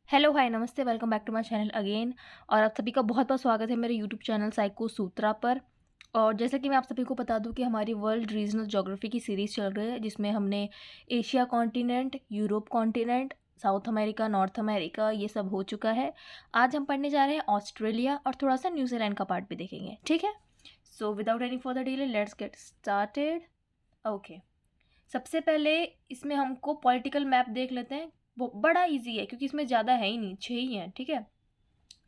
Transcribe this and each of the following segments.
Hello, hi, नमस्ते, welcome back to my channel again. और आप सभी का बहुत-बहुत स्वागत है मेरे यूट्यूब चैनल साइको सूत्रा पर। और जैसा कि मैं आप सभी को बता दूं कि हमारी वर्ल्ड रीजनल ज्योग्राफी की सीरीज़ चल रही है, जिसमें हमने Asia continent, Europe continent, south America, north America ये सब हो चुका है। आज हम पढ़ने जा रहे हैं ऑस्ट्रेलिया और थोड़ा-सा न्यूज़ीलैंड का पार्ट भी देखेंगे, ठीक है? So without any further delay let's get started. Okay. सबसे पहले इसमें हमको पॉलिटिकल मैप देख लेते हैं। वो बड़ा इजी है क्योंकि इसमें ज़्यादा है ही नहीं, 6 ही हैं, ठीक है?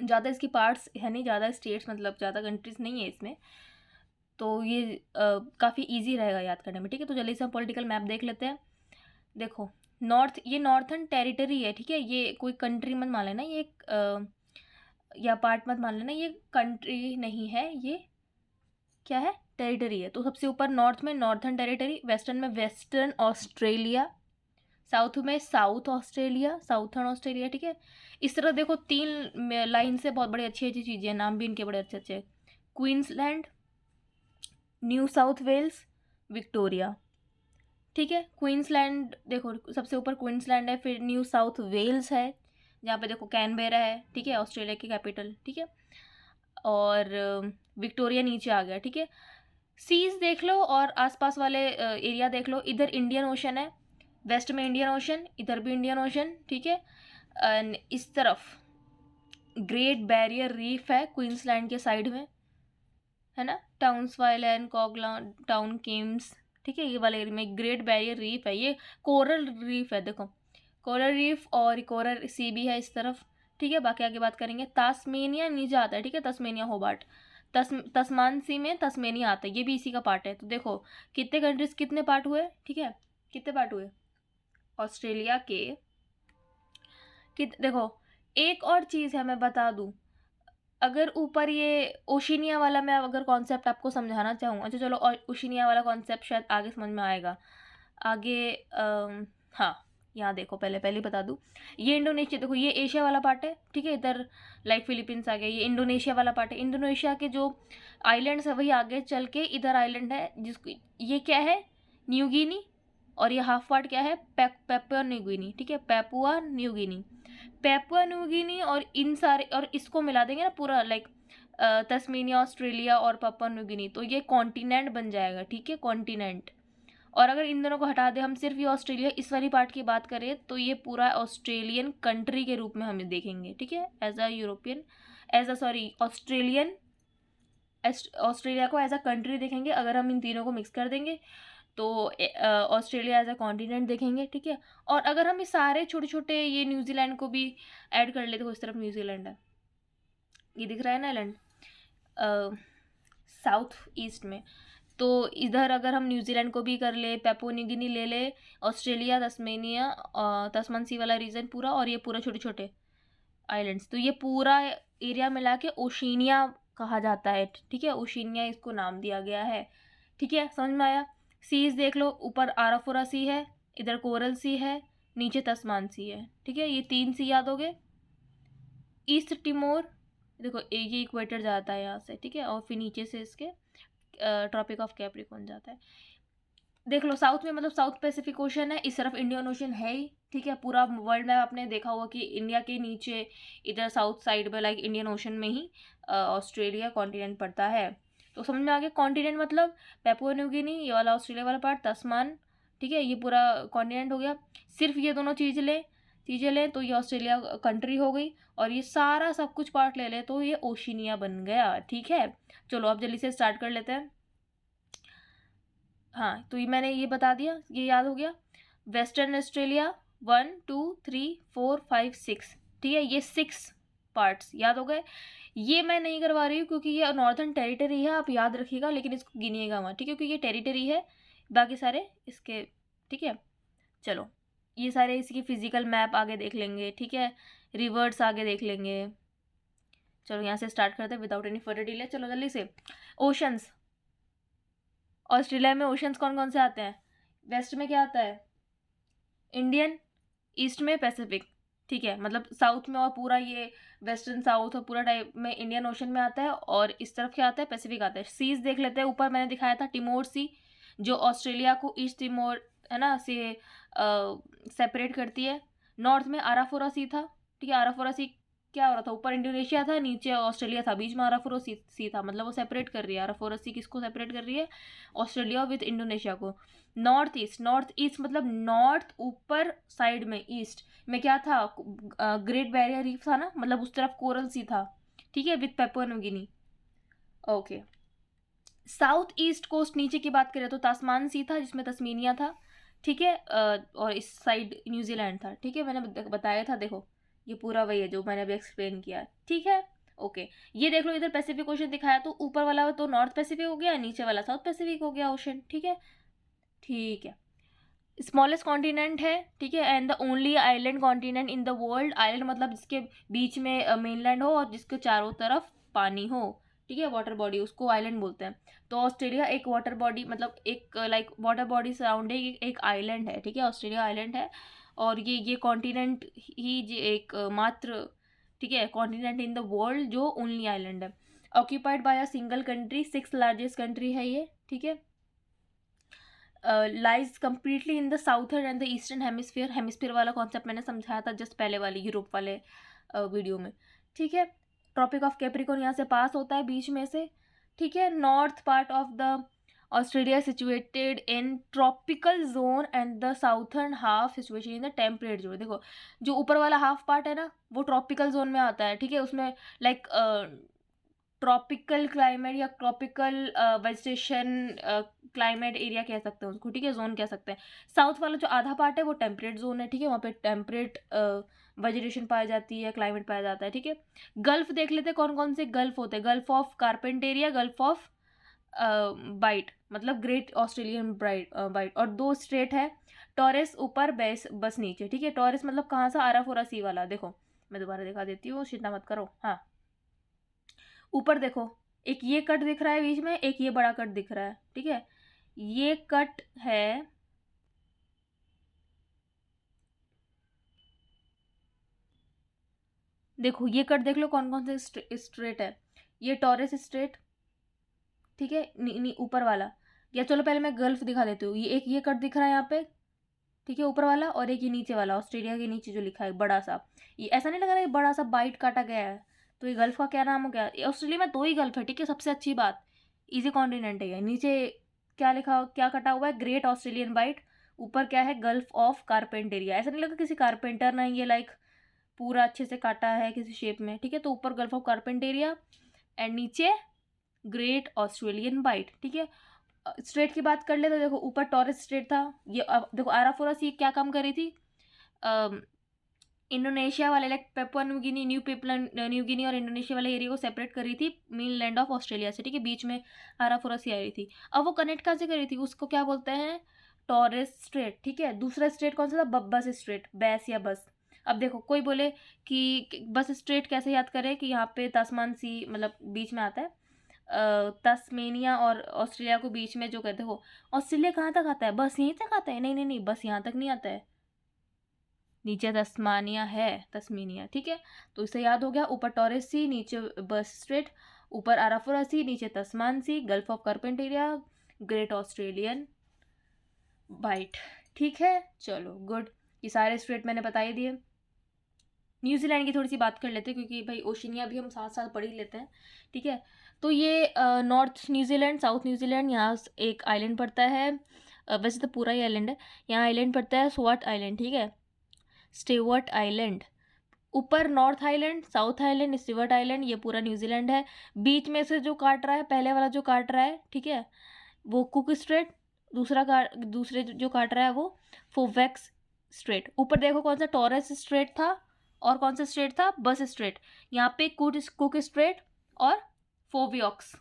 ज़्यादा इसकी पार्ट्स है नहीं, ज़्यादा स्टेट्स मतलब ज़्यादा कंट्रीज़ नहीं है इसमें। तो ये काफ़ी इजी रहेगा याद करने में, ठीक है? तो जल्दी से हम पॉलिटिकल मैप देख लेते हैं। देखो, ये नॉर्थर्न टेरिटरी है, ठीक है? ये कोई कंट्री मत मान लेना, ये एक या पार्ट मत मान लेना, ये कंट्री नहीं है, ये क्या है? टेरिटरी है। तो सबसे ऊपर नॉर्थ में नॉर्थर्न टेरिटरी, वेस्टर्न में वेस्टर्न ऑस्ट्रेलिया, साउथ में साउथ ऑस्ट्रेलिया, साउथर्न ऑस्ट्रेलिया, ठीक है? इस तरह देखो 3 लाइन से बहुत बड़ी अच्छी-अच्छी चीज़ें हैं, नाम भी इनके बड़े अच्छे-अच्छे हैं। Queensland, New South Wales, Victoria, ठीक है? क्वींसलैंड देखो सबसे ऊपर क्वींसलैंड है, फिर न्यू साउथ वेल्स है, जहाँ पे देखो कैनबेरा है, ठीक है? ऑस्ट्रेलिया की कैपिटल, ठीक है? और विक्टोरिया नीचे आ गया, ठीक है? सीज़ देख लो और आसपास वाले एरिया देख लो। इधर इंडियन ओशन है, वेस्ट में इंडियन ओशन, इधर भी इंडियन ओशन, ठीक है? एंड इस तरफ ग्रेट बैरियर रीफ है क्वींसलैंड के साइड में, है ना? टाउन्सवाइल एंड कॉगला टाउन केम्स, ठीक है? ये वाले एरिया में ग्रेट बैरियर रीफ है, ये कोरल रीफ है, देखो कोरल रीफ और कोरल सी भी है इस तरफ, ठीक है? बाकी आगे बात करेंगे। तास्मेनिया नीचे आता है, ठीक है? तस्मेनिया होबार्ट, तस्मान सी में तस्मेनिया आता है, ये भी इसी का पार्ट है। तो देखो कितने कंट्रीज कितने पार्ट हुए, ठीक है? कितने पार्ट हुए ऑस्ट्रेलिया के? देखो एक और चीज़ है मैं बता दूं, अगर ऊपर ये ओशिनिया वाला मैं अगर कॉन्सेप्ट आपको समझाना चाहूँ, अच्छा चलो, और ओशिनिया वाला कॉन्सेप्ट शायद आगे समझ में आएगा आगे। हाँ, यहाँ देखो, पहले पहले ही बता दूँ, ये इंडोनेशिया, देखो ये एशिया वाला पार्ट है, ठीक है? इधर लाइक फिलीपींस आ गया, ये इंडोनेशिया वाला पार्ट है। इंडोनेशिया के जो आइलैंड्स है वही आगे चल के इधर आइलैंड है, जिसको ये क्या है, न्यू गिनी। और ये हाफ पार्ट क्या है, पेपुआ न्यू गिनी, ठीक है? पेपुआ न्यू गिनी, पेपुआ न्यू गिनी, और इन सारे और इसको मिला देंगे ना पूरा, लाइक तस्मेनिया, ऑस्ट्रेलिया और पापुआ न्यू गिनी, तो ये कॉन्टिनेंट बन जाएगा, ठीक है? कॉन्टिनेंट। और अगर इन दोनों को हटा दें, हम सिर्फ ये ऑस्ट्रेलिया इस वाली पार्ट की बात करें, तो ये पूरा ऑस्ट्रेलियन कंट्री के रूप में हम देखेंगे, ठीक है? As a European, as a sorry Australian, Australia को एज अ कंट्री देखेंगे। अगर हम इन तीनों को मिक्स कर देंगे तो ऑस्ट्रेलिया एज अ कॉन्टिनेंट देखेंगे, ठीक है? और अगर हम ये सारे छोटे छोटे ये न्यूजीलैंड को भी ऐड कर लेते हो, इस तरफ न्यूजीलैंड है, ये दिख रहा है ना लैंड, साउथ ईस्ट में। तो इधर अगर हम न्यूजीलैंड को भी कर ले, पेपुआ न्यू गिनी ले ले, ऑस्ट्रेलिया, तस्मेनिया, तस्मान सी वाला रीजन पूरा, और ये पूरा छोटे छोटे आइलैंड्स, तो ये पूरा एरिया मिला के ओशिनिया कहा जाता है, ठीक है? ओशिनिया इसको नाम दिया गया है, ठीक है? समझ में आया? सीज देख लो, ऊपर आराफोरा सी है, इधर कोरल सी है, नीचे तस्मान सी है, ठीक है? ये 3 सी याद हो गए। ईस्ट टिमोर, देखो ये इक्वेटर जाता है यहाँ से, ठीक है? और फिर नीचे से इसके ट्रॉपिक ऑफ कैप्रिकॉर्न जाता है। देख लो साउथ में मतलब साउथ पैसिफिक ओशन है, इस तरफ इंडियन ओशन है ही, ठीक है? पूरा वर्ल्ड मैप आपने देखा होगा कि इंडिया के नीचे इधर साउथ साइड में लाइक इंडियन ओशन में ही ऑस्ट्रेलिया कॉन्टिनेंट पड़ता है। तो समझ में आ गया कॉन्टिनेंट मतलब पेपुआ न्यू गिनी, ये वाला ऑस्ट्रेलिया वाला पार्ट, तस्मान, ठीक है? ये पूरा कॉन्टिनेंट हो गया। सिर्फ ये दोनों चीज़ें लें तो ये ऑस्ट्रेलिया कंट्री हो गई, और ये सारा सब कुछ पार्ट ले लें तो ये ओशिनिया बन गया, ठीक है? चलो अब जल्दी से स्टार्ट कर लेते हैं। हाँ, तो ये मैंने ये बता दिया, ये याद हो गया। वेस्टर्न ऑस्ट्रेलिया 1 2 3 4 5 6, ठीक है? ये 6 पार्ट्स याद हो गए। ये मैं नहीं करवा रही हूँ क्योंकि ये नॉर्थर्न टेरिटरी है, आप याद रखिएगा, लेकिन इसको गिनिएगा मत, ठीक है? क्योंकि ये टेरिटरी है, बाकी सारे इसके, ठीक है? चलो, ये सारे इसकी फिजिकल मैप आगे देख लेंगे, ठीक है? रिवर्स आगे देख लेंगे। चलो यहाँ से स्टार्ट करते हैं विदाउट एनी फर्दर डिले। चलो जल्दी से। ओशंस, ऑस्ट्रेलिया में ओशंस कौन कौन से आते हैं? वेस्ट में क्या आता है? इंडियन, ईस्ट में पैसिफिक, ठीक है? मतलब साउथ में और पूरा ये वेस्टर्न साउथ और पूरा टाइप में इंडियन ओशन में आता है, और इस तरफ क्या आता है? पैसिफिक आता है। सीज देख लेते हैं। ऊपर मैंने दिखाया था टिमोर सी, जो ऑस्ट्रेलिया को ईस्ट टिमोर, है ना, से सेपरेट करती है। नॉर्थ में आराफोरा सी था, ठीक है। आराफोरा सी क्या हो रहा था, ऊपर इंडोनेशिया था, नीचे ऑस्ट्रेलिया था, बीच में आराफोरा सी था, मतलब वो सेपरेट कर रही है। आराफोरा सी किसको सेपरेट कर रही है, ऑस्ट्रेलिया विथ इंडोनेशिया को। नॉर्थ ईस्ट मतलब नॉर्थ ऊपर साइड में, ईस्ट में क्या था, ग्रेट बैरियर रीफ था ना, मतलब उस तरफ कोरल सी था, ठीक है, with Papua New Guinea. Okay, south east coast नीचे की बात करें तो तास्मान सी था जिसमें तस्मीनिया था, ठीक है, और इस साइड न्यूजीलैंड था, ठीक है, मैंने बताया था, देखो ये पूरा वही है जो मैंने अभी एक्सप्लेन किया, ठीक है। ओके, ये देख लो, इधर पैसिफिक ओशन दिखाया, तो ऊपर वाला तो नॉर्थ पैसिफिक हो गया, नीचे वाला साउथ पैसिफिक हो गया ओशन, ठीक है, ठीक है। स्मॉलेस्ट कॉन्टिनेंट है, ठीक है, and the only island continent in the world, island मतलब जिसके बीच में मेनलैंड हो और जिसके चारों तरफ पानी हो, ठीक है, वाटर बॉडी, उसको आइलैंड बोलते हैं। तो ऑस्ट्रेलिया एक वाटर बॉडी, मतलब एक लाइक वाटर बॉडी सराउंडिंग एक आइलैंड है, ठीक है, ऑस्ट्रेलिया आइलैंड है, और ये कॉन्टिनेंट ही एक मात्र, ठीक है, कॉन्टिनेंट इन द वर्ल्ड जो ओनली आइलैंड है। Occupied by a single country, 6th largest country है ये, ठीक है। Lies completely in the southern and the eastern hemisphere, hemisphere वाला कॉन्सेप्ट मैंने समझाया था जस्ट पहले वाले यूरोप वाले वीडियो में, ठीक है। ट्रॉपिक ऑफ कैप्रिकॉर्न यहाँ से पास होता है बीच में से, ठीक है। North part of the Australia situated in tropical zone and the southern half situation in the temperate zone. देखो जो ऊपर वाला हाफ पार्ट है ना, वो ट्रॉपिकल जोन में आता है, ठीक है, उसमें लाइक ट्रॉपिकल क्लाइमेट या ट्रॉपिकल वेजिटेशन क्लाइमेट एरिया कह सकते हैं उसको, ठीक है, जोन कह सकते हैं। साउथ वाला जो आधा पार्ट है वो टेम्परेट जोन है, ठीक है, वहाँ पे टेम्परेट वेजिटेशन पाई जाती है, क्लाइमेट पाया जाता है, ठीक है। गल्फ देख लेते हैं कौन कौन से गल्फ होते हैं। Gulf of Carpentaria, Gulf of Bight मतलब ग्रेट ऑस्ट्रेलियन बाइट, और 2 स्ट्रेट है, टॉरेस ऊपर बस नीचे, ठीक है। टॉरेस मतलब कहाँ से, आराफोरा सी वाला, देखो मैं दोबारा दिखा देती हूँ, चिंता मत करो, हाँ। ऊपर देखो, एक ये कट दिख रहा है बीच में, एक ये बड़ा कट दिख रहा है, ठीक है, ये कट है, देखो ये कट देख लो कौन कौन से स्ट्रेट है, ये टॉरेस स्ट्रेट, ठीक है, ऊपर वाला, या चलो पहले मैं गल्फ दिखा देती हूँ। ये एक ये कट दिख रहा है यहाँ पे, ठीक है, ऊपर वाला, और एक ये नीचे वाला, ऑस्ट्रेलिया के नीचे जो लिखा है बड़ा सा, ये ऐसा नहीं लग रहा है बड़ा सा बाइट काटा गया है, तो ये गल्फ का क्या नाम हो गया। ऑस्ट्रेलिया में 2 ही गल्फ है, ठीक है, सबसे अच्छी बात, इजी कॉन्टिनेंट है ये। नीचे क्या लिखा, क्या कटा हुआ है, ग्रेट ऑस्ट्रेलियन बाइट, ऊपर क्या है, गल्फ ऑफ कारपेंटेरिया, ऐसा नहीं लगा किसी कारपेंटर ने ये लाइक पूरा अच्छे से काटा है किसी शेप में, ठीक है। तो ऊपर गल्फ ऑफ कारपेंटेरिया एंड नीचे ग्रेट ऑस्ट्रेलियन बाइट, ठीक है। स्ट्रेट की बात कर ले तो देखो ऊपर टॉरस स्ट्रेट था, ये अब देखो आराफोरा सी क्या काम कर रही थी, इंडोनेशिया वाले like Papua New Guinea, New Guinea और इंडोनेशिया वाले एरिया को सेपरेट कर रही थी मेन लैंड ऑफ ऑस्ट्रेलिया से, ठीक है, बीच में आराफोरा सी आ रही थी। अब वो कनेक्ट कहाँ से कर रही थी, उसको क्या बोलते हैं, टॉरस स्ट्रेट, ठीक है। दूसरा स्ट्रेट कौन सा था, बस स्ट्रेट, बैस या बस। अब देखो कोई बोले कि बस स्ट्रेट कैसे याद करें, कि यहाँ पे तास्मान सी मतलब बीच में आता है, तस्मेनिया और ऑस्ट्रेलिया को बीच में जो कहते हो, ऑस्ट्रेलिया कहाँ तक आता है, बस यहीं तक आता है, नहीं नहीं नहीं, बस यहाँ तक नहीं आता है, नीचे तस्मानिया है, तस्मीनिया, ठीक है। तो इसे याद हो गया, ऊपर टॉरस सी, नीचे बस स्ट्रेट, ऊपर आराफोरा सी, नीचे Tasman Sea, Gulf of Carpentaria, Great Australian Bight, ठीक है। चलो गुड, ये सारे स्ट्रेट मैंने बता ही दिए। न्यूजीलैंड की थोड़ी सी बात कर लेते हैं क्योंकि भाई ओशिनिया भी हम साथ साथ पढ़ ही लेते हैं, ठीक है। तो ये नॉर्थ न्यूजीलैंड, साउथ न्यूजीलैंड, यहाँ एक आइलैंड पड़ता है, वैसे तो पूरा ही आइलैंड है, यहाँ आइलैंड पड़ता है स्टुअर्ट आइलैंड, ठीक है, स्टुअर्ट आइलैंड। ऊपर north island, south island, Stuart island, ये पूरा न्यूजीलैंड है। बीच में से जो काट रहा है, पहले वाला जो काट रहा है, ठीक है, वो कुक स्ट्रेट, दूसरे जो काट रहा है वो फोवेक्स स्ट्रेट। ऊपर देखो कौन सा, टॉरस स्ट्रेट था, और कौन सा स्ट्रेट था, बस स्ट्रेट। यहाँ पे कुक स्ट्रेट और फोवियोक्स,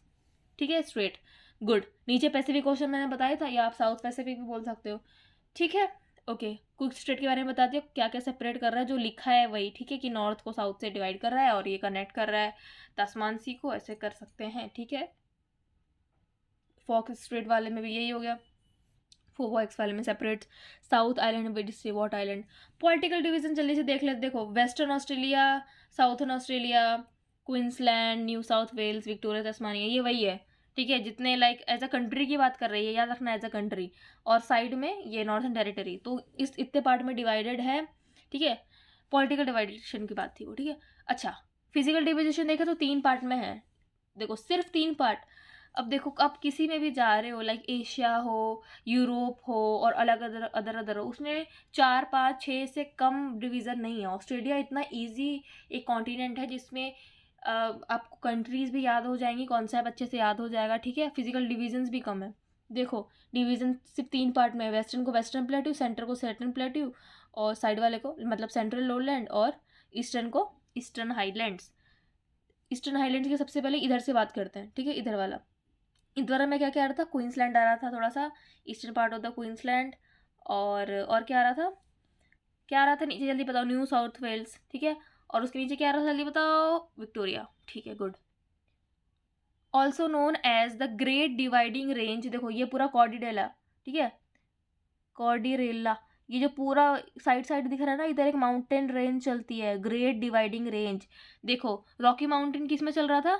ठीक है, स्ट्रेट, गुड। नीचे पैसिफिक ओशन मैंने बताया था, या आप साउथ पैसिफिक भी बोल सकते हो, ठीक है। ओके, कुक स्ट्रेट के बारे में बताती हूँ क्या क्या सेपरेट कर रहा है, जो लिखा है वही, ठीक है, कि नॉर्थ को साउथ से डिवाइड कर रहा है और ये कनेक्ट कर रहा है तास्मान सी को, ऐसे कर सकते हैं, ठीक है। फॉक्स स्ट्रेट वाले में भी यही हो गया, फोवॉक्स वाले में separate, South Island with Stewart Island. Political division जल्दी से देख लेते, देखो Western Australia, Southern Australia, Queensland, New South Wales, Victoria, Tasmania, ये वही है, ठीक है, जितने लाइक एज अ कंट्री की बात कर रही है, याद रखना एज अ कंट्री, और साइड में ये नॉर्थर्न टेरिटरी, तो इस इतने पार्ट में डिवाइडेड है, ठीक है। पॉलिटिकल डिवाइडेशन की बात थी वो, ठीक है। अच्छा, फिजिकल डिविजेशन देखें तो 3 पार्ट में है, देखो सिर्फ 3 पार्ट। अब देखो आप किसी में भी जा रहे हो, लाइक एशिया हो, यूरोप हो और अलग अदर हो, उसमें 4 5 6 से कम डिवीज़न नहीं है। ऑस्ट्रेलिया इतना ईजी एक कॉन्टिनेंट है जिसमें आपको कंट्रीज़ भी याद हो जाएंगी, कॉन्सेप्ट अच्छे से याद हो जाएगा, ठीक है। फिजिकल डिविजन्स भी कम है। देखो डिवीज़न सिर्फ 3 पार्ट में है, वेस्टर्न को वेस्टर्न प्लेट्यू, सेंटर को सेंट्रल प्लेट्यू और साइड वाले को मतलब सेंट्रल लोलैंड और ईस्टर्न को ईस्टर्न हाईलैंड्स। ईस्टर्न हाईलैंड्स की सबसे पहले इधर से बात करते हैं, ठीक है। इधर वाला, इधर में क्या क्या आ रहा था, क्वींसलैंड आ रहा था थोड़ा सा, eastern part of the Queensland. और क्या आ रहा था, क्या आ रहा था नीचे, जल्दी बताओ, न्यू साउथ वेल्स, ठीक है। और उसके नीचे क्या आ रहा था, जल्दी बताओ, विक्टोरिया, ठीक है, good. Also known as the Great Dividing Range, देखो ये पूरा कॉर्डिडेला, ठीक है, कॉर्डिरेला, ये जो पूरा साइड साइड दिख रहा है ना, इधर एक माउंटेन रेंज चलती है, ग्रेट डिवाइडिंग रेंज। देखो रॉकी माउंटेन किस में चल रहा था,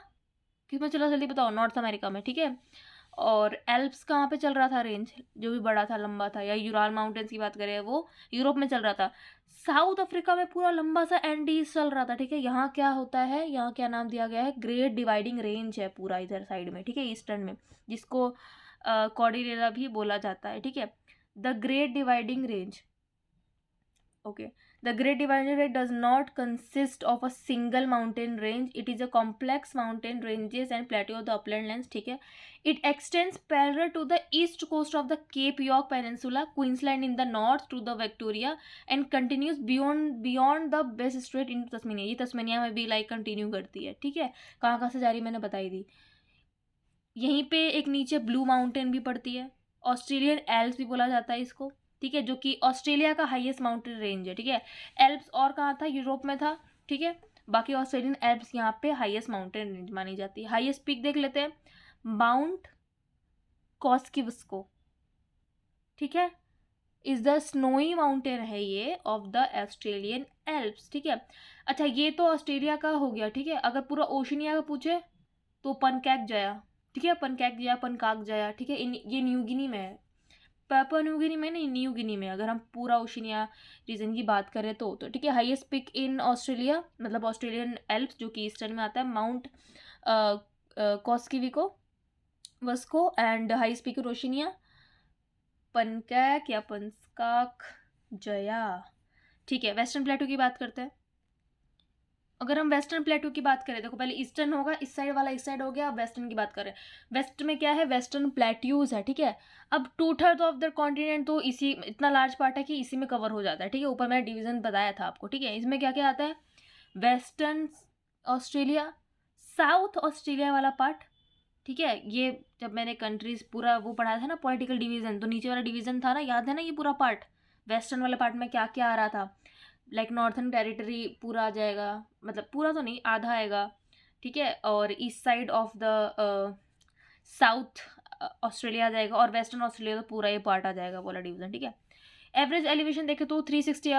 किस में चल रहा था, जल्दी बताओ, नॉर्थ अमेरिका में, ठीक है। और एल्प्स कहाँ पे चल रहा था रेंज, जो भी बड़ा था लंबा था, या यूराल माउंटेन्स की बात करें वो यूरोप में चल रहा था। साउथ अफ्रीका में पूरा लंबा सा एंडीज चल रहा था, ठीक है। यहाँ क्या होता है, यहाँ क्या नाम दिया गया है, ग्रेट डिवाइडिंग रेंज है पूरा इधर साइड में, ठीक है, ईस्टर्न में, जिसको कॉर्डिलेरा भी बोला जाता है, ठीक है। The Great Dividing range, okay, the great dividing range does not consist of a single mountain range. It is a complex mountain ranges and plateau of the upland lands, ठीक है। It extends parallel to the east coast of the Cape York Peninsula, Queensland in the north to the Victoria and continues beyond the Bass Strait into Tasmania। ये तस्मेनिया में भी like continue करती है, ठीक है। कहाँ कहाँ से जा रही मैंने बताई दी। यहीं पे एक नीचे ब्लू माउंटेन भी पड़ती है, ऑस्ट्रेलियन एल्प्स भी बोला जाता है इसको, ठीक है, जो कि ऑस्ट्रेलिया का हाईएस्ट माउंटेन रेंज है, ठीक है। एल्प्स और कहाँ था, यूरोप में था, ठीक है। बाकी ऑस्ट्रेलियन एल्प्स यहाँ पे हाईएस्ट माउंटेन रेंज मानी जाती है। हाईएस्ट पीक देख लेते हैं, माउंट कॉस्किवस्को, ठीक है, इज द स्नोई माउंटेन है ये ऑफ द ऑस्ट्रेलियन एल्प्स, ठीक है। अच्छा ये तो ऑस्ट्रेलिया का हो गया, ठीक है। अगर पूरा ओशनिया का पूछे तो पनकैक जया, ठीक है, पनकैक जया, पनकाक जया, ठीक है। ये न्यू गिनी में है, पापुआ न्यू गिनी में नहीं, न्यू गिनी में, अगर हम पूरा ओशिनिया रीजन की बात करें तो ठीक है। हाईएस्ट पिक इन ऑस्ट्रेलिया मतलब ऑस्ट्रेलियन एल्प्स जो कि ईस्टर्न में आता है, माउंट कॉस्किविको वस्को and highest peak in Oceania Puncak या पनस्काक जया, ठीक है। वेस्टर्न प्लेटू की बात करते हैं। अगर हम वेस्टर्न प्लेटू की बात करें, देखो पहले ईस्टर्न होगा, इस साइड वाला इस साइड हो गया, अब वेस्टर्न की बात करें। वेस्ट में क्या है, वेस्टर्न प्लेट्यूज है, ठीक है। अब 2/3 ऑफ द कॉन्टिनेंट तो इसी इतना लार्ज पार्ट है कि इसी में कवर हो जाता है, ठीक है। ऊपर मैंने डिवीजन बताया था आपको, ठीक है। इसमें क्या क्या आता है, वेस्टर्न ऑस्ट्रेलिया, साउथ ऑस्ट्रेलिया वाला पार्ट, ठीक है। ये जब मैंने कंट्रीज पूरा वो पढ़ाया था ना पॉलिटिकल डिवीजन, तो नीचे वाला डिवीजन था ना, याद है ना, ये पूरा पार्ट वेस्टर्न वाले पार्ट में क्या क्या आ रहा था, लाइक नॉर्थन टेरिटरी पूरा आ जाएगा, मतलब पूरा तो नहीं, आधा आएगा, ठीक है। और east side of the South Australia आ जाएगा, और वेस्टर्न ऑस्ट्रेलिया तो पूरा ये पार्ट आ जाएगा वाला डिवीजन, ठीक है। एवरेज एलिवेशन देखें तो 360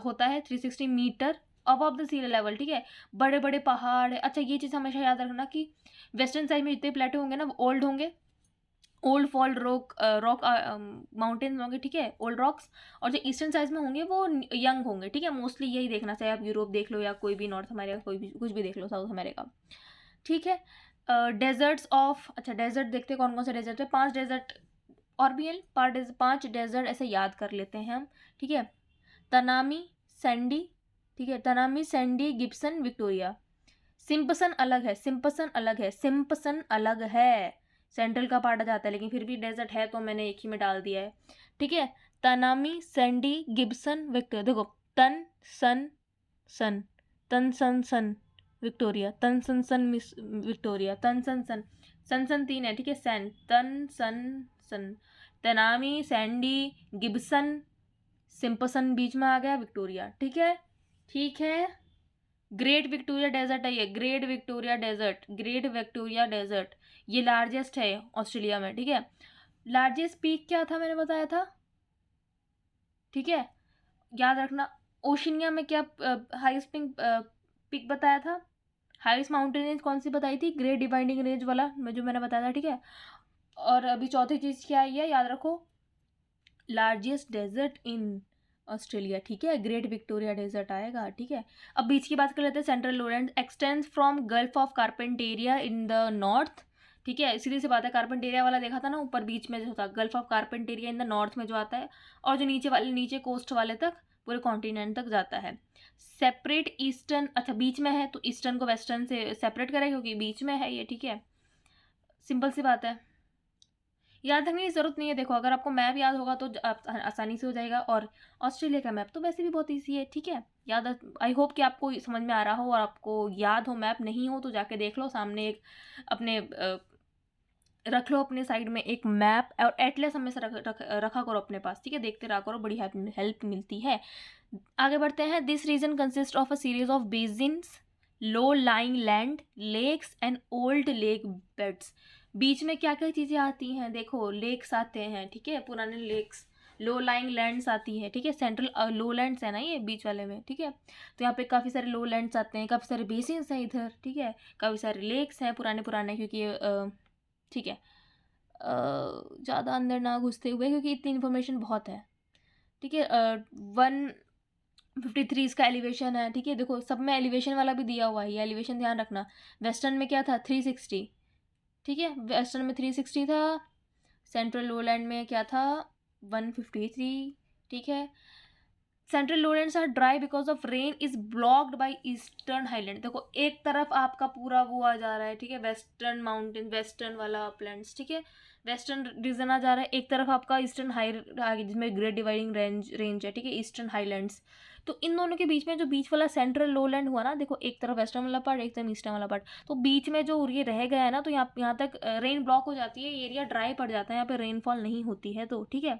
होता है, 360 metre above the sea level, ठीक है। बड़े बड़े पहाड़ है। अच्छा ये चीज़ हमेशा याद रखना कि वेस्टर्न साइड में जितने प्लेटो होंगे ना वो ओल्ड होंगे, ओल्ड फॉल्ट रॉक माउंटेन्स होंगे, ठीक है, ओल्ड रॉक्स। और जो ईस्टर्न साइड में होंगे वो यंग होंगे, ठीक है। मोस्टली यही देखना, चाहे आप यूरोप देख लो या कोई भी नॉर्थ अमेरिका, कोई भी कुछ भी देख लो, साउथ अमेरिका, ठीक है। डेजर्ट्स ऑफ, अच्छा डेजर्ट देखते हैं कौन कौन से डेजर्ट है, 5 डेजर्ट और भी हैं, 5 डेजर्ट ऐसे याद कर लेते हैं हम, ठीक है। तनामी, सैंडी, ठीक है, Tanami, Sandy, Gibson, Victoria. Simpson अलग है, सिम्पसन अलग है, सिम्पसन अलग है, सेंट्रल का पार्ट आ जाता है, लेकिन फिर भी डेजर्ट है तो मैंने एक ही में डाल दिया है, ठीक है। Tanami, Sandy, Gibson, Victoria. देखो तन सन सन, तन सन सन विक्टोरिया, तन सन सन मिस विक्टोरिया, तन सन सन, सन सन 3 है, ठीक है। सैन, तन सन सन, तनामी, सैंडी, गिब्सन, सिम्पसन बीच में आ गया, विक्टोरिया, ठीक है, ठीक है। ग्रेट विक्टोरिया डेजर्ट है ये, Great Victoria Desert, Great Victoria Desert, ये लार्जेस्ट है ऑस्ट्रेलिया में, ठीक है। लार्जेस्ट पीक क्या था मैंने बताया था, ठीक है, याद रखना। ओशिनिया में क्या हाईएस्ट पीक बताया था, हाईएस्ट माउंटेन रेंज कौन सी बताई थी, ग्रेट डिवाइडिंग रेंज वाला जो मैंने बताया था, ठीक है। और अभी चौथी चीज़ क्या आई है, याद रखो, लार्जेस्ट डेजर्ट इन ऑस्ट्रेलिया, ठीक है। ग्रेट विक्टोरिया डेजर्ट आएगा, ठीक है। अब बीच की बात कर लेते हैं। Central lowland extends from Gulf of Carpentaria in the north, ठीक है। सीधी सी बात है, कारपेंटेरिया वाला देखा था ना ऊपर बीच में जो था, Gulf of Carpentaria in the north में जो आता है, और जो नीचे वाले नीचे कोस्ट वाले तक पूरे कॉन्टिनेंट तक जाता है। सेपरेट ईस्टर्न, अच्छा बीच में है तो ईस्टर्न को वेस्टर्न से सेपरेट करें क्योंकि बीच में है ये, ठीक है। सिंपल सी बात है, याद रखने की ज़रूरत नहीं है। देखो अगर आपको मैप याद होगा तो आसानी से हो जाएगा, और ऑस्ट्रेलिया का मैप तो वैसे भी बहुत ईजी है, ठीक है। याद, आई होप कि आपको समझ में आ रहा हो और आपको याद हो। मैप नहीं हो तो जाके देख लो, सामने एक अपने रख लो अपने साइड में एक मैप, और एटलस हमेशा रखा करो अपने पास, ठीक है। देखते रहा करो, बड़ी हेल्प मिलती है। आगे बढ़ते हैं। This region consist of a series of basins, low lying land, lakes and old lake beds. बीच में क्या क्या चीज़ें आती हैं, देखो लेक्स आते हैं, ठीक है, पुराने लेक्स, लो लाइंग लैंड्स आती है, ठीक है। सेंट्रल लो लैंड्स है ना ये बीच वाले में, ठीक है। तो यहाँ पे काफ़ी सारे लो लैंड्स आते हैं, काफ़ी सारे बेसिन्स हैं इधर, ठीक है, काफ़ी सारे लेक्स हैं पुराने पुराने, क्योंकि ठीक है, ज़्यादा अंदर ना घुसते हुए क्योंकि इतनी इन्फॉर्मेशन बहुत है, ठीक है। 153 इसका एलिवेशन है, ठीक है। देखो सब में एलिवेशन वाला भी दिया हुआ है, ये एलिवेशन ध्यान रखना। वेस्टर्न में क्या था 360, ठीक है, वेस्टर्न में 360 था। सेंट्रल लोलैंड में क्या था 153, ठीक है। Central lowlands are dry because of rain is blocked by eastern highland. देखो एक तरफ आपका पूरा वो आ जा रहा है, ठीक है, वेस्टर्न माउंटेन, वेस्टर्न वाला अपलैंड्स, ठीक है, वेस्टर्न रीजन आ जा रहा है। एक तरफ आपका ईस्टर्न हाई जिसमें ग्रेट डिवाइडिंग रेंज है, ठीक है, ईस्टर्न हाईलैंड्स। तो इन दोनों के बीच में जो बीच वाला सेंट्रल लोलैंड हुआ ना, देखो एक तरफ वेस्टर्न वाला पार्ट, एक तरफ ईस्टर्न वाला पार्ट, तो बीच में जो ये रह गया है ना, तो यहाँ तक रेन ब्लॉक हो जाती है, एरिया ड्राई पड़ जाता है, यहाँ पे रेनफॉल नहीं होती है, तो ठीक है।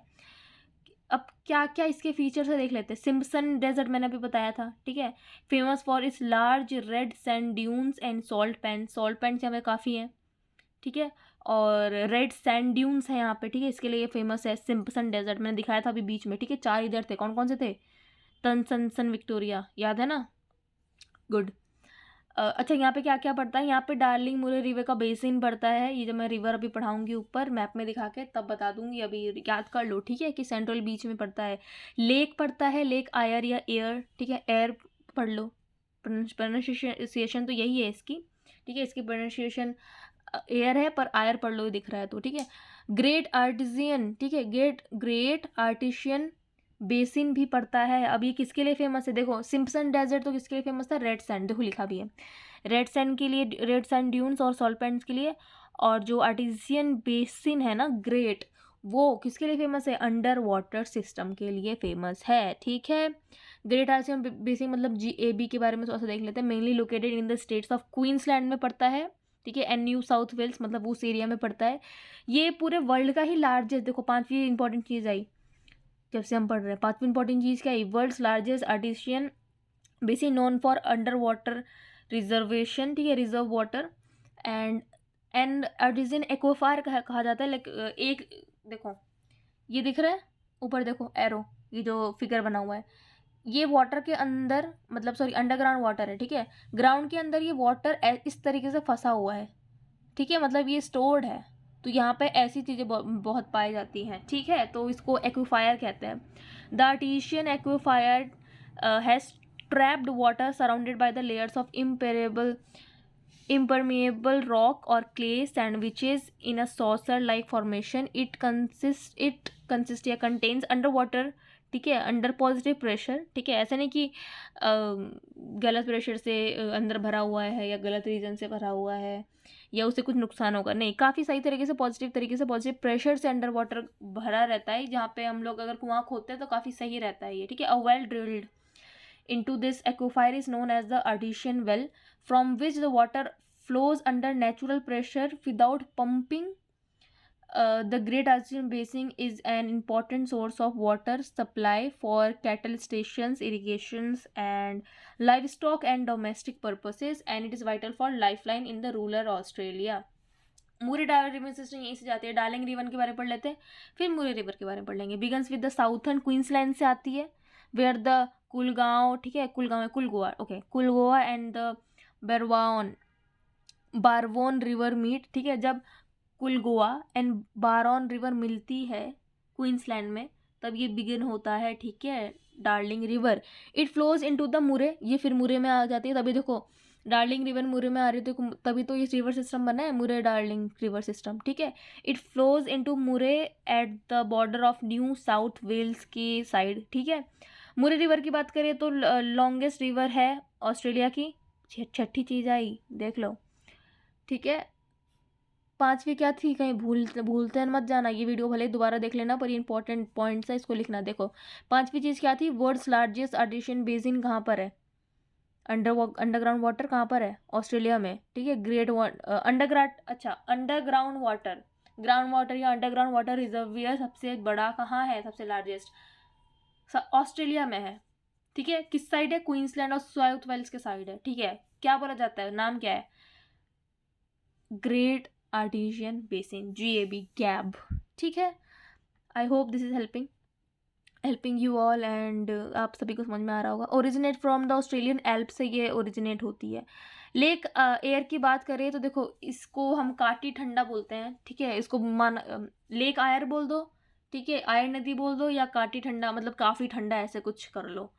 अब क्या क्या इसके फीचर्स है देख लेते हैं। सिम्पसन डेजर्ट मैंने अभी बताया था, ठीक है, famous for its large red sand dunes and salt pans. Salt pans यहाँ पे काफ़ी हैं, ठीक है, और रेड सैंड ड्यून्स हैं यहाँ पे, ठीक है, इसके लिए फेमस है सिम्पसन डेजर्ट। मैंने दिखाया था अभी बीच में, ठीक है। 4 इधर थे, कौन कौन से थे, सन विक्टोरिया, याद है ना, गुड। अच्छा यहाँ पे क्या क्या पड़ता है, यहाँ पे डार्लिंग मूरे रिवर का बेसिन पड़ता है। ये जब मैं रिवर अभी पढ़ाऊंगी ऊपर मैप में दिखा के तब बता दूंगी, अभी याद कर लो, ठीक है, कि सेंट्रल बीच में पड़ता है। लेक पड़ता है, लेक आयर या एयर, ठीक है, एयर पढ़ लो, प्रोनाउंसिएशन तो यही है इसकी, ठीक है, इसकी प्रोनाउंसिएशन एयर है पर आयर पढ़ लो दिख रहा है तो, ठीक है। ग्रेट आर्टिजियन, ठीक है, ग्रेट आर्टिशियन बेसिन भी पड़ता है। अब ये किसके लिए फेमस है, देखो सिम्पसन डेजर्ट तो किसके लिए फेमस था, रेड सैंड, देखो लिखा भी है, रेड सैंड के लिए, रेड सैंड ड्यून्स और सॉल्ट पैंट्स के लिए। और जो आर्टिजियन बेसिन है ना ग्रेट, वो किसके लिए फेमस है, अंडर वाटर सिस्टम के लिए फेमस है, ठीक है। ग्रेट आर्टिजियन बेसिन मतलब GAB के बारे में थोड़ा सा देख लेते हैं। Mainly located in the states of Queensland में पड़ता है, ठीक है, एंड न्यू साउथ वेल्स, मतलब उस एरिया में पड़ता है। ये पूरे वर्ल्ड का ही लार्जेस्ट, देखो 5वीं इंपॉर्टेंट चीज़ आई जब से हम पढ़ रहे हैं, 5वीं इंपॉर्टेंट चीज़ क्या है, world's largest artesian basin known for under water reservation, ठीक है, reserve water and artesian aquifer कहा जाता है। लाइक एक देखो ये दिख रहा है ऊपर, देखो एरो, ये जो फिगर बना हुआ है, ये वाटर के अंदर, मतलब सॉरी अंडरग्राउंड वाटर है, ठीक है, ग्राउंड के अंदर ये वाटर इस तरीके से फंसा हुआ है, ठीक है, मतलब ये स्टोर्ड है। तो यहाँ पे ऐसी चीज़ें बहुत पाई जाती हैं, ठीक है, तो इसको एक्विफायर कहते हैं। The artesian aquifer has trapped water surrounded by the layers of impermeable rock or clay sandwiches in a saucer like formation. It consists या contains underwater, ठीक है, अंडर पॉजिटिव प्रेशर, ठीक है, ऐसा नहीं कि गलत प्रेशर से अंदर भरा हुआ है या गलत रीजन से भरा हुआ है या उसे कुछ नुकसान होगा, नहीं, काफ़ी सही तरीके से पॉजिटिव प्रेशर से अंडर वाटर भरा रहता है। जहाँ पे हम लोग अगर कुआं खोदते हैं तो काफ़ी सही रहता है ये, ठीक है। A well drilled into this aquifer is known as the artesian well, from which the water flows under natural pressure without pumping. The Great Artesian Basin is an important source of water supply for cattle stations, irrigations, and livestock and domestic purposes, and it is vital for lifeline in the rural Australia. Muri river system यहीं से जाती है। Darling river के बारे में पढ़ लेते हैं, फिर मूरी रिवर के बारे में पढ़ लेंगे। Begins with the southern Queensland से आती है, वेयर द कुलगांव, ठीक है, कुलगांव है Culgoa, okay, Culgoa and the Barwon river meet, ठीक है। जब कुलगोआ एंड बारॉन रिवर मिलती है क्वींसलैंड में तब ये बिगिन होता है, ठीक है, darling river, it flows into the मुरे, ये फिर मुरे में आ जाती है, तभी देखो डार्लिंग रिवर मुरे में आ रही है, तो तभी तो ये रिवर सिस्टम बना है, मुरे डार्लिंग रिवर सिस्टम, ठीक है। It flows into Murray at the border of New South Wales की साइड, ठीक है। मुरे रिवर की बात करें तो लॉन्गेस्ट रिवर है ऑस्ट्रेलिया की, छठी चीज़ आई देख लो, ठीक है। पांचवी क्या थी, कहीं भूलते मत जाना, ये वीडियो भले ही दोबारा देख लेना, पर ये इंपॉर्टेंट पॉइंट्स है, इसको लिखना। देखो पांचवी चीज़ क्या थी, वर्ल्ड्स लार्जेस्ट अर्टिशियन बेसिन कहाँ पर है, अंडरग्राउंड वाटर कहाँ पर है, ऑस्ट्रेलिया में, ठीक है। अंडरग्राउंड वाटर, ग्राउंड वाटर या अंडरग्राउंड वाटर रिजर्वियर सबसे बड़ा कहाँ है, सबसे लार्जेस्ट ऑस्ट्रेलिया में है, ठीक है। किस साइड है, क्वींसलैंड और साउथ वेल्स के साइड है, ठीक है। क्या बोला जाता है, नाम क्या है, ग्रेट आर्टिशियन बेसिन, GAB, गैब, ठीक है। I hope this is helping you all and आप सभी को समझ में आ रहा होगा। ओरिजिनेट फ्रॉम द ऑस्ट्रेलियन एल्प से ये ओरिजिनेट होती है। लेक एयर की बात करें तो देखो इसको हम काटी ठंडा बोलते हैं, ठीक है। इसको लेक आयर बोल दो, ठीक है, आयर नदी बोल दो, या काटी ठंडा मतलब काफ़ी ठंडा, ऐसे कुछ कर लो,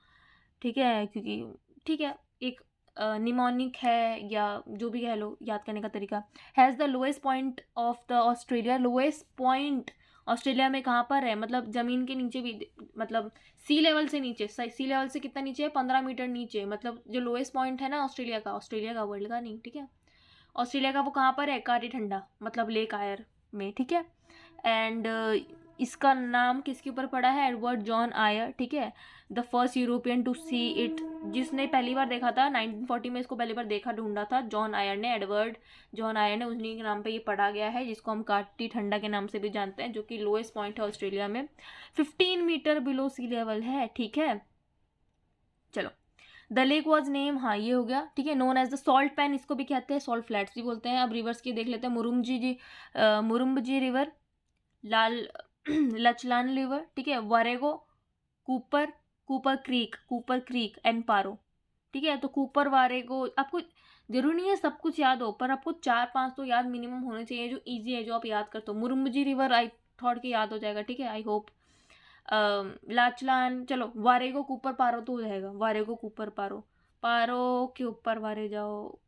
ठीक है। क्योंकि ठीक है, एक निमोनिक है या जो भी कह लो, याद करने का तरीका। Has the lowest point of the Australia, lowest point Australia में कहाँ पर है, मतलब ज़मीन के नीचे भी, मतलब सी लेवल से नीचे, सी लेवल से कितना नीचे है, 15 मीटर नीचे, मतलब जो लोएस्ट पॉइंट है ना ऑस्ट्रेलिया का वर्ल्ड का नहीं, ठीक है, ऑस्ट्रेलिया का, वो कहाँ पर है, काटी ठंडा मतलब लेक आयर में, ठीक है। एंड इसका नाम किसके ऊपर पड़ा है, एडवर्ड जॉन आयर, ठीक है, the first European to see it, जिसने पहली बार देखा था 1940 में, इसको पहली बार देखा ढूंढा था जॉन आयर ने, एडवर्ड जॉन आयर ने, उन्हीं के नाम पे ये पढ़ा गया है, जिसको हम काटी ठंडा के नाम से भी जानते हैं, जो कि लोएस्ट पॉइंट है ऑस्ट्रेलिया में, 15 मीटर बिलो सी लेवल है, ठीक है। चलो, द लेक वॉज नेम, हाँ ये हो गया, ठीक है। Known as the salt pan, इसको भी कहते हैं, सॉल्ट फ्लैट्स भी बोलते हैं। अब रिवर्स की देख लेते हैं, मुरुम्बजी रिवर, लाल लचलान रिवर, ठीक है, वारेगो, कूपर क्रीक एंड पारो, ठीक है। तो कूपर, वारेगो, आपको जरूरी नहीं है सब कुछ याद हो, पर आपको 4-5 तो याद मिनिमम होने चाहिए, जो इजी है, जो आप याद करते हो। मुरुम्बजी रिवर आई थॉट कि याद हो जाएगा, ठीक है, आई होप। लाचलान, चलो, वारेगो, कूपर, पारो तो हो जाएगा, वारेगो, कूपर, पारो के ऊपर वारे जाओ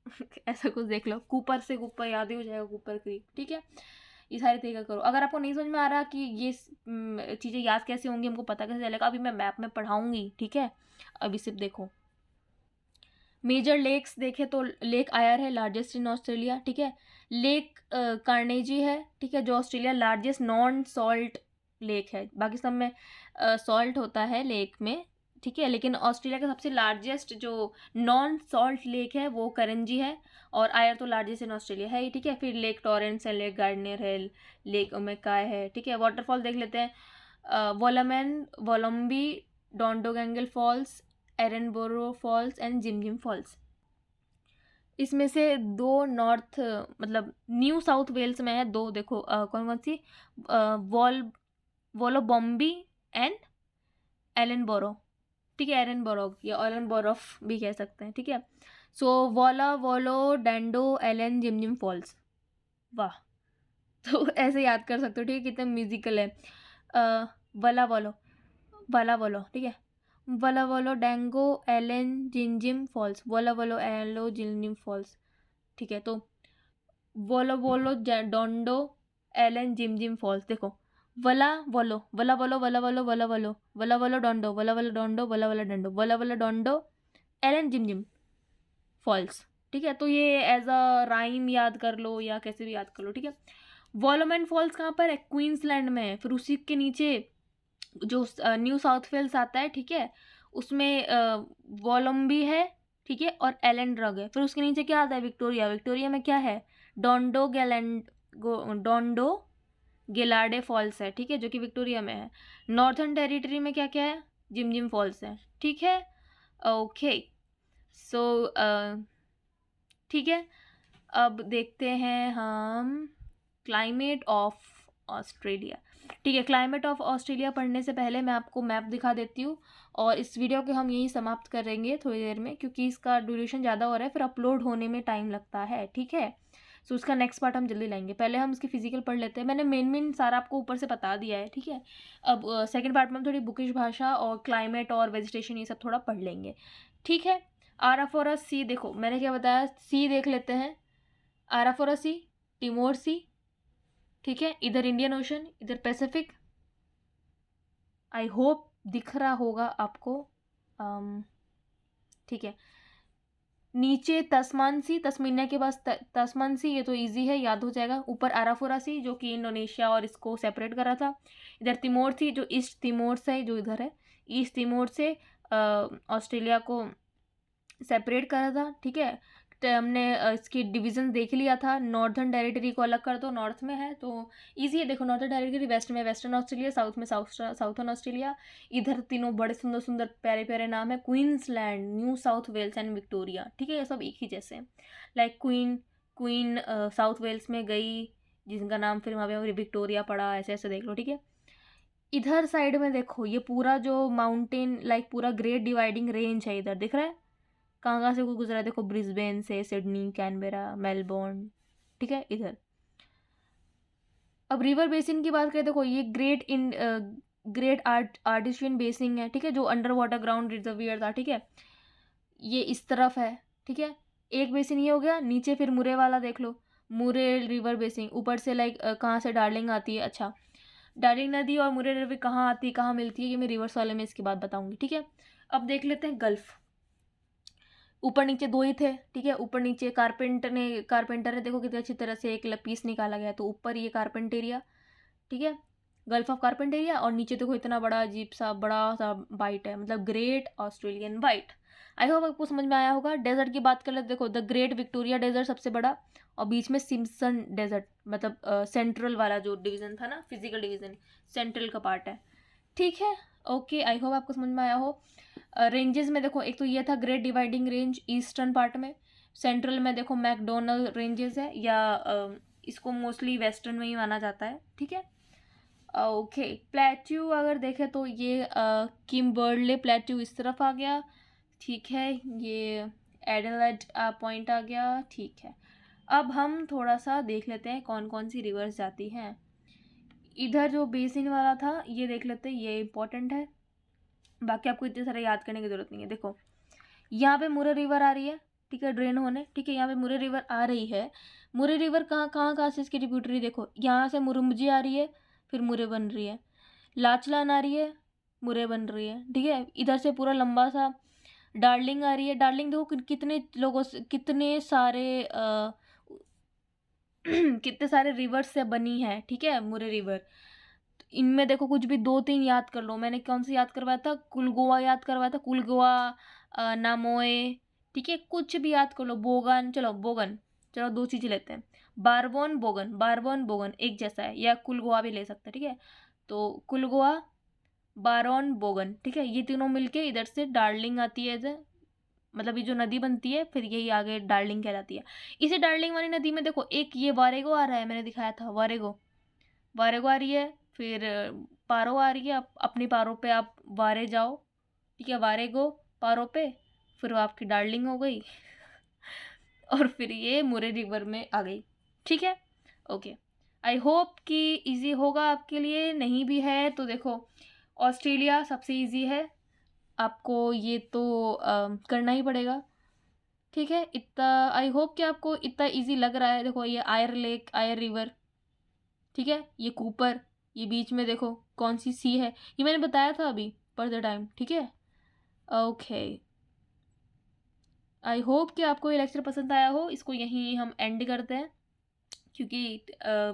ऐसा कुछ देख लो, कूपर से कूपर याद ही हो जाएगा, कूपर क्रीक, ठीक है। ये सारी तरीका करो। अगर आपको नहीं समझ में आ रहा कि ये चीज़ें याद कैसे होंगी, हमको पता कैसे चलेगा, अभी मैं मैप में पढ़ाऊंगी, ठीक है। अभी सिर्फ देखो, मेजर लेक्स देखे तो लेक आयर है, लार्जेस्ट इन ऑस्ट्रेलिया, ठीक है। लेक कार्नेजी है, ठीक है, जो Australia largest non salt lake है, बाकी सब में सॉल्ट होता है लेक में, ठीक है, लेकिन ऑस्ट्रेलिया का सबसे लार्जेस्ट जो नॉन सॉल्ट लेक है वो करंजी है, और आयर तो लार्जेस्ट इन ऑस्ट्रेलिया है ही, ठीक है। फिर लेक टॉरेंस है, लेक गार्डनर है, लेक ओमेकाय है, ठीक है। वाटरफॉल देख लेते हैं, Wollomombi, Dandongadale Falls, Ellenborough Falls and Jim Falls. इसमें से दो नॉर्थ मतलब न्यू साउथ वेल्स में है, दो देखो कौन कौन सी, वोलोबॉम्बी एंड एलनबोरो, ठीक है, एरनबोरो या एलनबोरोफ भी कह सकते हैं, ठीक है। सो वोलो डैंडो एलन जिम फॉल्स, वाह तो ऐसे याद कर सकते हो, ठीक है, कितना म्यूजिकल है। वला वोलो, ठीक है, वला वोलो डैंगो एलन जिम फॉल्स, वला वोलो एलो जिम फॉल्स, ठीक है। तो वोलो डोंडो एलन जिम फॉल्स, देखो, वला वोलो डोंडो, डोंडो एलन जिम फॉल्स, ठीक है। तो ये एज अ राइम याद कर लो या कैसे भी याद कर लो, ठीक है। वॉलोमैन फॉल्स कहाँ पर है, क्वींसलैंड में है। फिर उसी के नीचे जो न्यू साउथ वेल्स आता है, ठीक है, उसमें वॉलम्बी है, ठीक है, और एलन ड्रग है। फिर उसके नीचे क्या आता है, विक्टोरिया में क्या है, डोंडो गेलार्डे फॉल्स है, ठीक है, जो कि विक्टोरिया में है। नॉर्थर्न टेरिटरी में क्या क्या है, जिम फॉल्स है, ठीक है, ओके। सो ठीक है, अब देखते हैं हम क्लाइमेट ऑफ ऑस्ट्रेलिया, ठीक है। क्लाइमेट ऑफ ऑस्ट्रेलिया पढ़ने से पहले मैं आपको मैप दिखा देती हूँ, और इस वीडियो को हम यहीं समाप्त करेंगे थोड़ी देर में, क्योंकि इसका ड्यूरेशन ज़्यादा हो रहा है, फिर अपलोड होने में टाइम लगता है, ठीक है। सो उसका नेक्स्ट पार्ट हम जल्दी लाएंगे। पहले हम उसकी फिजिकल पढ़ लेते हैं। मैंने मेन सारा आपको ऊपर से बता दिया है, ठीक है। अब सेकंड पार्ट में हम थोड़ी बुकिश भाषा और क्लाइमेट और वेजिटेशन ये सब थोड़ा पढ़ लेंगे, ठीक है। आराफोरस सी, देखो मैंने क्या बताया, सी देख लेते हैं। आराफोरस सी, टिमोर सी, ठीक है। इधर इंडियन ओशन, इधर पैसिफिक। आई होप दिख रहा होगा आपको, ठीक है। नीचे तस्मान सी, तस्मीना के पास तस्मान सी, ये तो इजी है, याद हो जाएगा। ऊपर आराफोरा सी जो कि इंडोनेशिया और इसको सेपरेट कर रहा था। इधर तिमोर सी जो ईस्ट तिमोर से, जो इधर है ईस्ट तिमोर से ऑस्ट्रेलिया को सेपरेट करा था, ठीक है। तो हमने इसकी डिवीजन देख लिया था। नॉर्थर्न टेरिटरी को अलग कर दो, नॉर्थ में है तो इजी है। देखो नॉर्थर्न टेरिटरी, वेस्ट में वेस्टर्न ऑस्ट्रेलिया, साउथ में साउथर्न ऑस्ट्रेलिया। इधर तीनों बड़े सुंदर सुंदर प्यारे प्यारे नाम है, Queensland, New South Wales and Victoria, ठीक है। ये सब एक ही जैसे हैं। लाइक क्वीन साउथ वेल्स में गई, जिनका नाम फिर वहाँ पे विक्टोरिया पड़ा, ऐसे ऐसे देख लो, ठीक है। इधर साइड में देखो ये पूरा जो माउंटेन, लाइक पूरा ग्रेट डिवाइडिंग रेंज है, इधर दिख रहा है। कहाँ से कोई गुजरा है, देखो ब्रिस्बेन से, सिडनी, कैनबेरा, मेलबोर्न, ठीक है इधर। अब रिवर बेसिन की बात करें, देखो ये ग्रेट आर्टिशियन बेसिन है, ठीक है, जो अंडर वाटर ग्राउंड रिजर्वियर था, ठीक है। ये इस तरफ है, ठीक है। एक बेसिन ये हो गया। नीचे फिर मुरे वाला देख लो, मुरे रिवर बेसिन। ऊपर से लाइक कहाँ से डार्लिंग आती है, अच्छा डार्लिंग नदी और मुरे रिवर कहाँ आती है, कहाँ मिलती है, ये मैं रिवर्स वाले में इसकी बात बताऊंगी, ठीक है। अब देख लेते हैं गल्फ। ऊपर नीचे दो ही थे, ठीक है। ऊपर नीचे कारपेंटर ने देखो कितनी अच्छी तरह से एक पीस निकाला गया, तो ऊपर ये कारपेंटेरिया, ठीक है, गल्फ ऑफ कारपेंटेरिया। और नीचे देखो इतना बड़ा अजीब सा बड़ा सा वाइट है, मतलब Great Australian white. I hope आपको समझ में आया होगा। डेजर्ट की बात कर ले, देखो द ग्रेट विक्टोरिया डेजर्ट सबसे बड़ा, और बीच में सिम्पसन डेजर्ट, मतलब सेंट्रल वाला जो डिवीजन था ना, फिजिकल डिवीजन, सेंट्रल का पार्ट है, ठीक है। ओके, आई होप आपको समझ में आया हो। रेंजेस में देखो, एक तो ये था great Dividing range eastern part में। सेंट्रल में देखो मैकडोनल रेंजेस है, या इसको मोस्टली वेस्टर्न में ही माना जाता है, ठीक है। ओके, प्लेट्यू अगर देखें तो ये किम्बर्ले प्लेट्यू इस तरफ आ गया, ठीक है। ये एडलेड पॉइंट आ गया, ठीक है। अब हम थोड़ा सा देख लेते हैं कौन कौन सी रिवर्स जाती हैं। इधर जो बेसिन वाला था ये देख लेते हैं, ये इंपॉर्टेंट है, बाकी आपको इतने सारे याद करने की जरूरत नहीं है। देखो यहाँ पे मुरे रिवर आ रही है, ठीक है, ड्रेन होने, ठीक है। यहाँ पे मुरे रिवर आ रही है। मुरे रिवर कहाँ से इसकी ट्रिब्यूटरी, देखो यहाँ से मुरुमजी आ रही है, फिर मुरे बन रही है। लाचलान आ रही है, मुरे बन रही है, ठीक है। इधर से पूरा लंबा सा डार्लिंग आ रही है। डार्लिंग देखो कितने लोगों से, कितने सारे कितने सारे रिवर्स से बनी है, ठीक है, मुरे रिवर। इनमें देखो कुछ भी दो तीन याद कर लो। मैंने कौन सी याद करवाया था, कुलगोवा याद करवाया था, कुलगोवा, नामोए, ठीक है। कुछ भी याद कर लो, बोगन, चलो बोगन, चलो दो चीज़ें लेते हैं, बारबोन बोगन, बारबोन बोगन एक जैसा है, या कुलगोवा भी ले सकते हैं, ठीक है। तो कुलगोवा, बारोन, बोगन, ठीक है, ये तीनों मिलके इधर से डार्लिंग आती है इधर, मतलब ये जो नदी बनती है फिर यही आगे डार्लिंग कहलाती है। इसी डार्लिंग वाली नदी में देखो एक ये वारेगो आ रहा है, मैंने दिखाया था वारेगो, वारेगो आ रही है। फिर पारो आ रही है, अपनी पारो पे आप वारे जाओ, ठीक है, वारेगो पारो पे, फिर वो आपकी डार्लिंग हो गई और फिर ये मुरे रिवर में आ गई, ठीक है। ओके, आई होप कि इजी होगा आपके लिए। नहीं भी है तो देखो ऑस्ट्रेलिया सबसे इजी है, आपको ये तो करना ही पड़ेगा, ठीक है। इतना आई होप कि आपको इतना इजी लग रहा है। देखो ये आयर लेक, आयर रिवर, ठीक है, ये कूपर, ये बीच में देखो कौन सी सी है, ये मैंने बताया था अभी पर द टाइम, ठीक है। ओके, आई होप कि आपको ये लेक्चर पसंद आया हो। इसको यहीं हम एंड करते हैं क्योंकि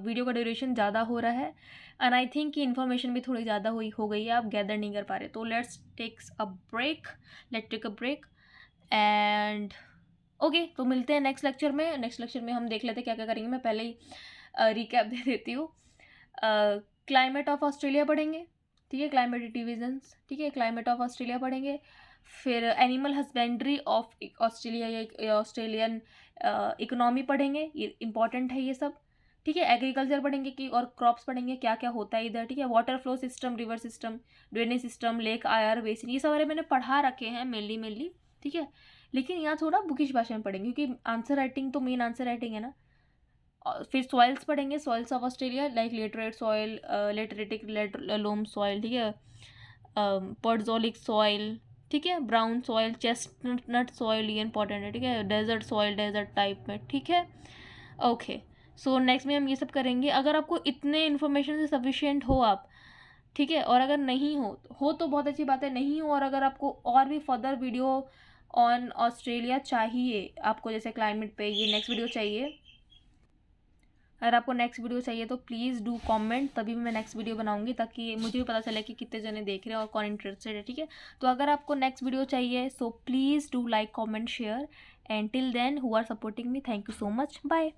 वीडियो का ड्यूरेशन ज़्यादा हो रहा है, एंड आई थिंक कि इन्फॉर्मेशन भी थोड़ी ज़्यादा हो गई है, आप गैदर नहीं कर पा रहे। तो let's take a break and okay, तो मिलते हैं नेक्स्ट लेक्चर में। नेक्स्ट लेक्चर में हम देख लेते हैं क्या क्या करेंगे। मैं पहले ही रिकैप दे देती हूँ। क्लाइमेट ऑफ ऑस्ट्रेलिया पढ़ेंगे, ठीक है, क्लाइमेट डिविजन्स, ठीक है, क्लाइमेट ऑफ ऑस्ट्रेलिया पढ़ेंगे। फिर एनिमल हस्बेंड्री ऑफ ऑस्ट्रेलिया या ऑस्ट्रेलियन इकोनॉमी पढ़ेंगे, ये इंपॉर्टेंट है ये सब, ठीक है। एग्रीकल्चर पढ़ेंगे कि और क्रॉप्स पढ़ेंगे, क्या क्या होता है इधर, ठीक है। Water flow system, river system, drainage system, lake, Eyre, basin, ये सारे मैंने पढ़ा रखे हैं मेनली, ठीक है। लेकिन यहाँ थोड़ा बुकिश भाषा में पढ़ेंगे क्योंकि आंसर राइटिंग तो मेन आंसर राइटिंग है ना, फिर सॉइल्स पढ़ेंगे, soils of Australia like laterite soil, lateritic loam soil, ठीक है, पोडजोलिक सॉइल, ठीक है, ब्राउन सॉइल, चेस्टनट सॉइल, ये इंपॉर्टेंट है, ठीक है, डेजर्ट सॉइल डेजर्ट टाइप में, ठीक है। ओके, सो नेक्स्ट में हम ये सब करेंगे। अगर आपको इतने इन्फॉर्मेशन से सफिशिएंट हो आप, ठीक है, और अगर नहीं हो तो बहुत अच्छी बात है, नहीं हो और अगर आपको और भी फर्दर वीडियो ऑन ऑस्ट्रेलिया चाहिए, आपको जैसे क्लाइमेट पे ये नेक्स्ट वीडियो चाहिए, अगर आपको नेक्स्ट वीडियो चाहिए तो प्लीज़ डू कमेंट, तभी मैं नेक्स्ट वीडियो बनाऊंगी, ताकि मुझे भी पता चले कि कितने जने देख रहे हैं और कौन इंटरेस्टेड है, ठीक है। तो अगर आपको नेक्स्ट वीडियो चाहिए so please do like comment share, and till then who are supporting me, thank you so much, bye.